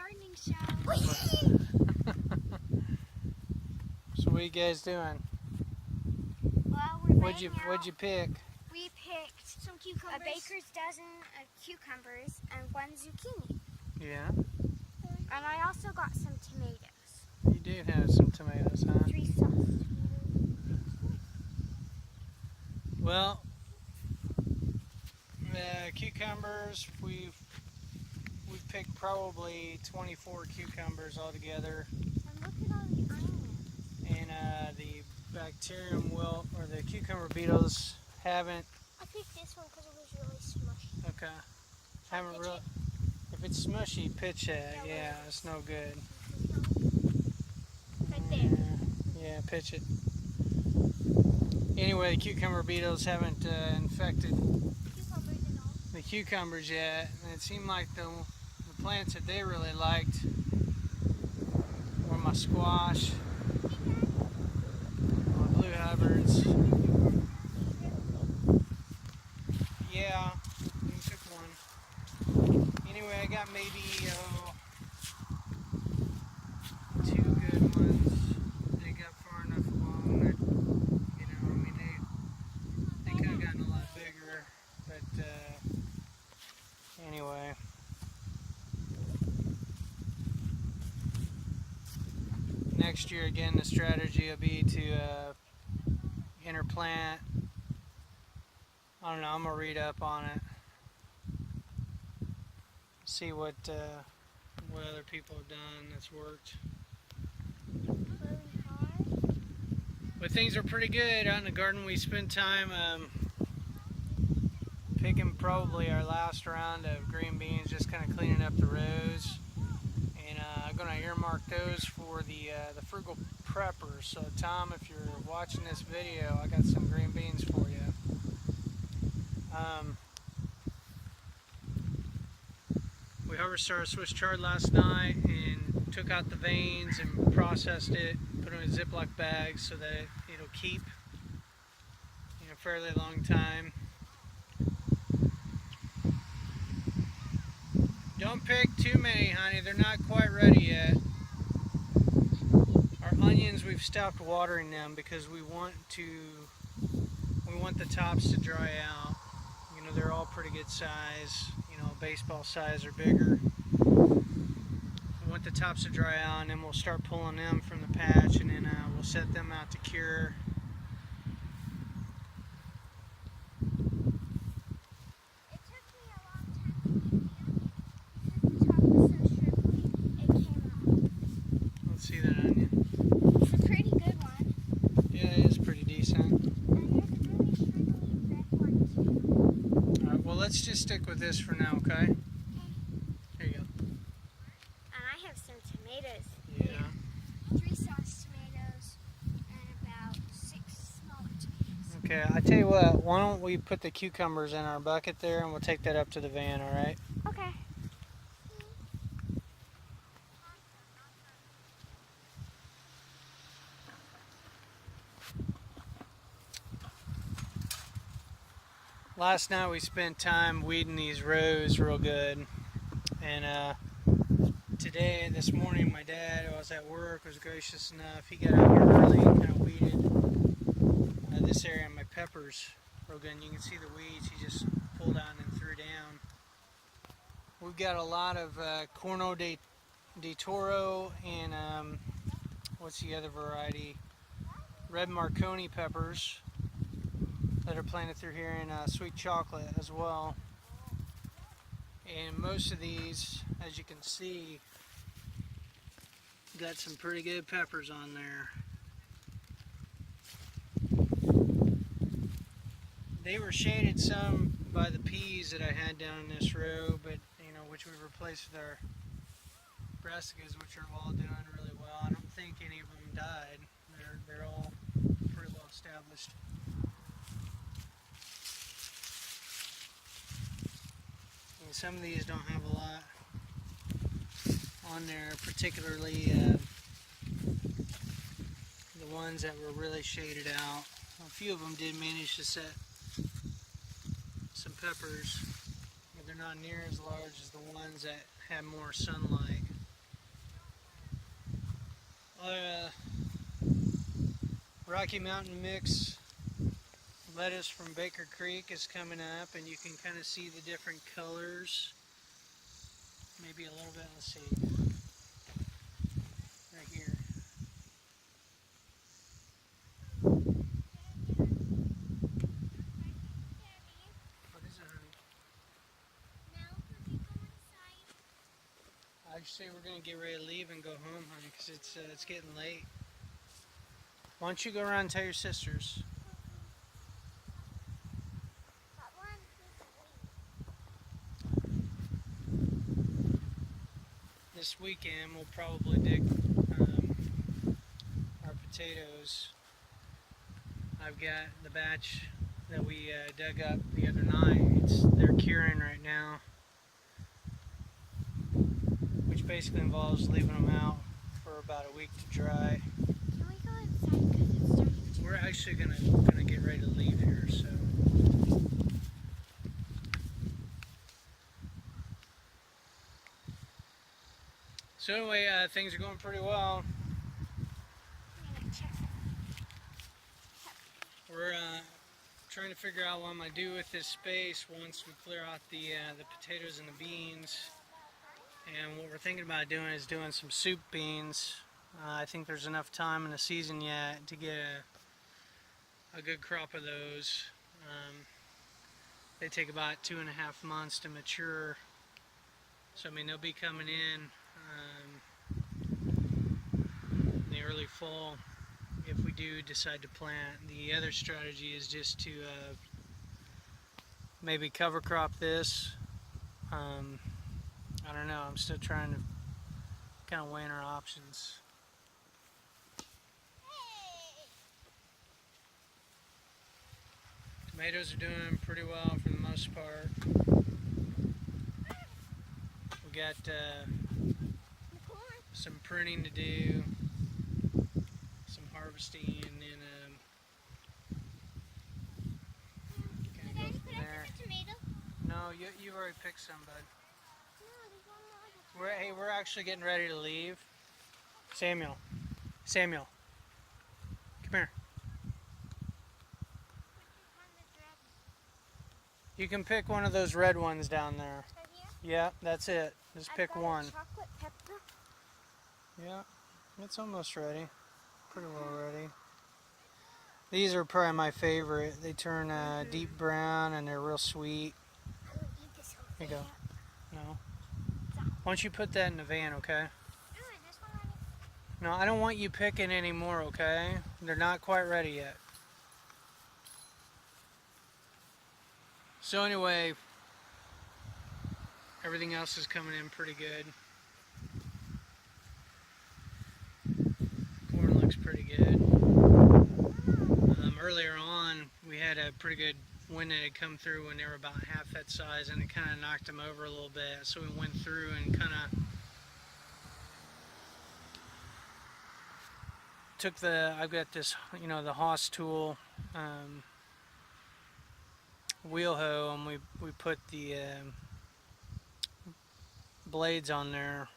gardening show. So what are you guys doing? Well, we're What'd you pick? We picked some cucumbers. A baker's dozen of cucumbers and 1 zucchini. Yeah. And I also got some tomatoes. You do have some tomatoes, huh? 3 sauce tomatoes. Well, the cucumbers, we've picked probably 24 cucumbers altogether. And look at all the onions. And the bacterium wilt, or the cucumber beetles, haven't. I picked this one because it was really smushy. Okay. Haven't really. If it's smushy, pitch it. Yeah, it's no good. Right there. Yeah, pitch it. Anyway, the cucumber beetles haven't infected the cucumbers yet, and it seemed like the plants that they really liked were my squash, my blue hybrids. Yeah, we took one. Anyway, I got maybe 2 good ones. They got far enough along that, you know, I mean, they could have gotten a lot bigger, but anyway. Next year, again, the strategy will be to interplant. I don't know, I'm going to read up on it. See what other people have done that's worked. But things are pretty good out in the garden. We spent time picking probably our last round of green beans, just kind of cleaning up the rows. And I'm going to earmark those for the frugal preppers. So Tom, if you're watching this video, I got some green beans for you. We harvested our Swiss chard last night and took out the veins and processed it, put them in Ziploc bags so that it'll keep a fairly long time. Don't pick too many, honey. They're not quite ready yet. Our onions, we've stopped watering them because we want the tops to dry out. You know, they're all pretty good size, you know, baseball size or bigger. We want the tops to dry out, and then we'll start pulling them from the patch, and then we'll set them out to cure. It took me a long time to get the onion because the top was so shrivelly, it came off. Let's see that onion. It's a pretty good one. Yeah, it is pretty decent. And here's a really shrivelly red one too. Alright, well, let's just stick with this for now, okay? Here you go. And I have some tomatoes. Yeah. 3 sauce tomatoes and about 6 smaller tomatoes. Okay, I tell you what, why don't we put the cucumbers in our bucket there and we'll take that up to the van, alright? Okay. Last night we spent time weeding these rows real good, and today, this morning, my dad, who was at work, was gracious enough. He got out here early and kind of weeded this area of my peppers real good. And you can see the weeds he just pulled out and threw down. We've got a lot of Corno de Toro and what's the other variety? Red Marconi peppers that are planted through here, in sweet chocolate as well. And most of these, as you can see, got some pretty good peppers on there. They were shaded some by the peas that I had down in this row, but which we replaced with our brassicas, which are all doing really well. I don't think any of them died. They're all pretty well established. And some of these don't have a lot on there, particularly the ones that were really shaded out. A few of them did manage to set some peppers, but they're not near as large as the ones that had more sunlight. Rocky Mountain Mix lettuce from Baker Creek is coming up, and you can kind of see the different colors. Maybe a little bit, let's see, right here. What is it, honey? I just say we're gonna get ready to leave and go home, honey, because it's getting late. Why don't you go around and tell your sisters? This weekend we'll probably dig our potatoes. I've got the batch that we dug up the other night. They're curing right now, which basically involves leaving them out for about a week to dry. Can we go inside because it's starting to... We're actually gonna get ready to leave here, so. So anyway, things are going pretty well. I'm gonna check. We're trying to figure out what I'm gonna do with this space once we clear out the potatoes and the beans. And what we're thinking about doing is doing some soup beans. I think there's enough time in the season yet to get a good crop of those. They take about 2.5 months to mature. So I mean they'll be coming in the early fall if we do decide to plant. The other strategy is just to maybe cover crop this. I don't know, I'm still trying to kind of weighing our options. Tomatoes are doing pretty well for the most part. We got some pruning to do, some harvesting, and then kind of go from there. No, you've already picked some, bud. We're actually getting ready to leave. Samuel, come here. You can pick one of those red ones down there. Yeah, that's it. Just pick one. Chocolate pepper. Yeah, it's almost ready. Pretty well ready. These are probably my favorite. They turn deep brown and they're real sweet. I would eat this whole Here thing. you go. No. Why don't you put that in the van, okay? No, I don't want you picking any more, okay? They're not quite ready yet. So anyway, everything else is coming in pretty good. Corn looks pretty good. Earlier on, we had a pretty good wind that had come through when they were about half that size, and it kind of knocked them over a little bit. So we went through and kind of took I've got this, the Haas tool wheel hoe, and we put the blades on there,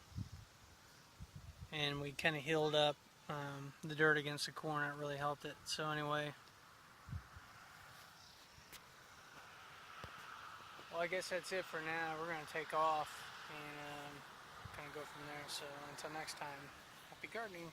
and we kind of healed up the dirt against the corn. It really helped it. So anyway, well, I guess that's it for now. We're going to take off and kind of go from there. So until next time, happy gardening.